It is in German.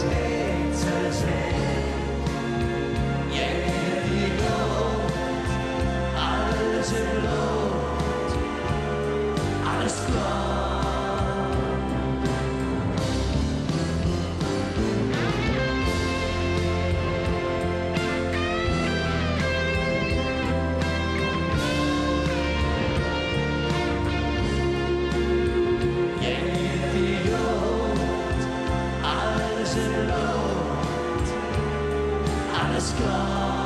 später sehen. Die Not, alles in Not, alles klar. Alles in Not, alles klar.